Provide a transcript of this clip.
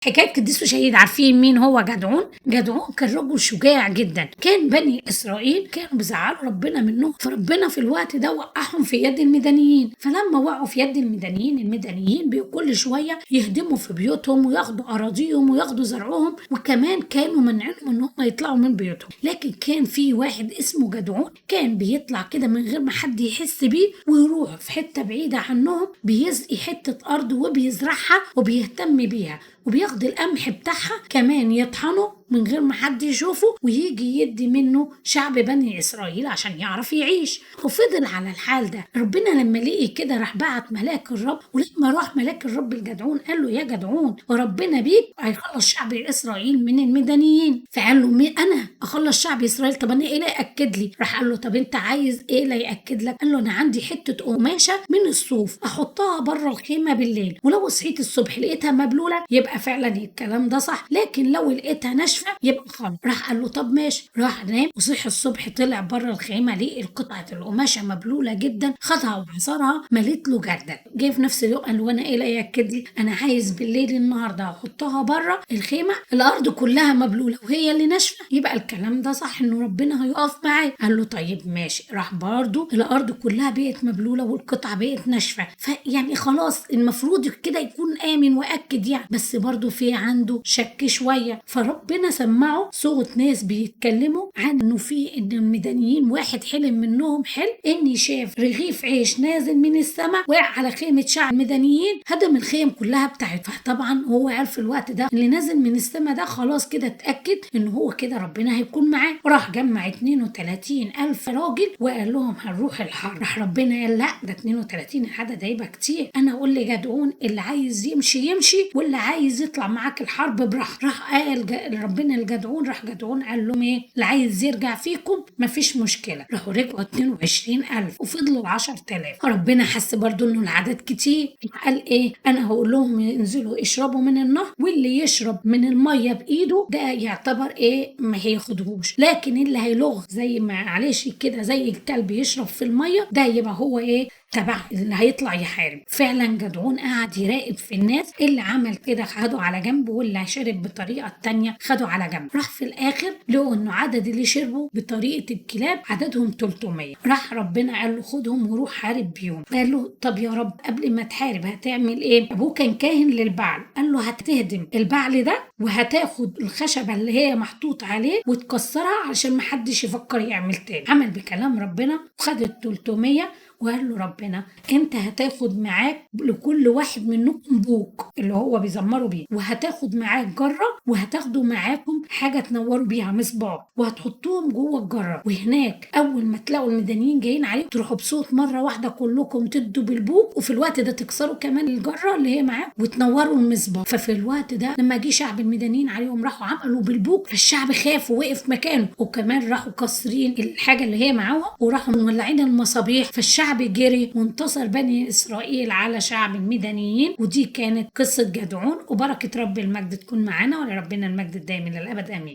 حكاية قديس وشهيد، عارفين مين هو جدعون؟ جدعون كان رجل شجاع جدا. كان بني إسرائيل كانوا بيزعلوا ربنا منهم، فربنا في الوقت ده وقعهم في يد المدنيين. فلما وقعوا في يد المدنيين كل شوية يهدموا في بيوتهم وياخدوا أراضيهم وياخدوا زرعهم، وكمان كانوا منعهم إن هم يطلعوا من بيوتهم. لكن كان في واحد اسمه جدعون كان بيطلع كده من غير ما حد يحس بيه، ويروح في حتة بعيدة عنهم بيسقي حتة أرض وبيزرعها وبيهتم بيها، وبياخد القمح بتاعها كمان يطحنه من غير ما حد يشوفه، ويجي يدي منه شعب بني إسرائيل عشان يعرف يعيش. وفضل على الحال ده. ربنا لما لقي كده راح بعت ملاك الرب، ولما راح ملاك الرب لجدعون قال له: يا جدعون، وربنا بيك هيخلص شعب إسرائيل من المدنيين. فقال له: مين أنا أخلص شعب إسرائيل؟ طب أنا إيه لا يأكد لي؟ راح قال له: طب أنت عايز إيه لا يأكد لك؟ قال له: أنا عندي حتة قماشة من الصوف أحطها بره الخيمة بالليل، ولو صحيت الصبح لقيتها مبلولة يبقى فعلا الكلام ده صح، لكن لو لقيتها ناشفة يبقى خلاص. راح قال له: طب ماشي. راح نام وصحي الصبح طلع بره الخيمة لقي قطعة القماشة مبلولة جدا، خدها وعصرها مليت له جردل. جه في نفس اليوم قال له: أنا إيه لا يأكد لي؟ أنا عايز بالليل النهارده أحطها بره الخيمة الأرض كلها مبلولة وهي اللي ناشفة، يبقى الكلام ده صح إنه ربنا هيقف معايا. قال له: طيب ماشي. راح برضه الأرض كلها بقت مبلولة والقطعة بقت ناشفة، فيعني خلاص المفروض كده يكون آمن وأكد يعني، بس برضه في عنده شك شوية. فربنا سمعه صوت ناس بيتكلموا عن إنه في إن المدنيين واحد حلم منهم حلم إني شاف رغيف عيش نازل من السماء وقع على خيمة شعب المدنيين، هدم الخيم كلها بتاعته. فطبعا هو عارف في الوقت ده اللي نازل من السماء ده خلاص كده اتأكد إن هو كده ربنا هيكون معاه. راح جمع 32,000 راجل وقال لهم: هنروح الحرب. راح ربنا قال: لا، ده 32 العدد هيبقى كتير، أنا أقول لجدعون اللي عايز يمشي يمشي واللي عايز يطلع معاك الحرب براحته. راح قال ربنا لجدعون، راح جدعون قال لهم: ايه اللي عايز يرجع فيكم مفيش مشكله. راحوا رجعوا 22,000 وفضلوا 10,000. ربنا حس برضو انه العدد كتير، قال: ايه، انا هقول لهم ينزلوا يشربوا من النهر، واللي يشرب من الميه بايده ده يعتبر ايه ما هياخدهوش، لكن اللي هيلغ زي ما معلش كده زي الكلب يشرب في الميه ده يبقى هو ايه تبع اللي هيطلع يحارب. فعلا جدعون قعد يراقب في الناس، اللي عمل كده خدوا على جنب، واللي شرب بطريقه التانيه خدوا على جنب. راح في الاخر لقوا انه عدد اللي شربوا بطريقه الكلاب عددهم 300. راح ربنا قال له: خدهم وروح حارب بيهم. قال له: طب يا رب قبل ما تحارب هتعمل ايه؟ ابوه كان كاهن للبعل، قال له: هتهدم البعل ده وهتاخد الخشبه اللي هي محطوط عليه وتكسرها علشان محدش يفكر يعمل تاني. عمل بكلام ربنا وخد ال 300، وقال له ربنا: انت هتاخد معاك لكل واحد منكم بوق اللي هو بيزمروا بيه، وهتاخد معاك جره، وهتاخدوا معاكم حاجه تنوروا بيها مصباح، وهتحطوهم جوه الجره، وهناك اول ما تلاقوا المدنيين جايين عليكم تروحوا بصوت مره واحده كلكم تدوا بالبوق، وفي الوقت ده تكسروا كمان الجره اللي هي معاكم وتنوروا المصباح. ففي الوقت ده لما جه شعب المدنيين عليهم راحوا عملوا بالبوق، فالشعب خاف ووقف مكانه، وكمان راحوا كسرين الحاجه اللي هي معاهم وراحوا مولعين المصابيح. فالشعب جري وانتصر بني إسرائيل على شعب المدنيين. ودي كانت قصة جدعون. وبركة رب المجد تكون معنا، ولربنا المجد الدائم إلى الأبد، آمين.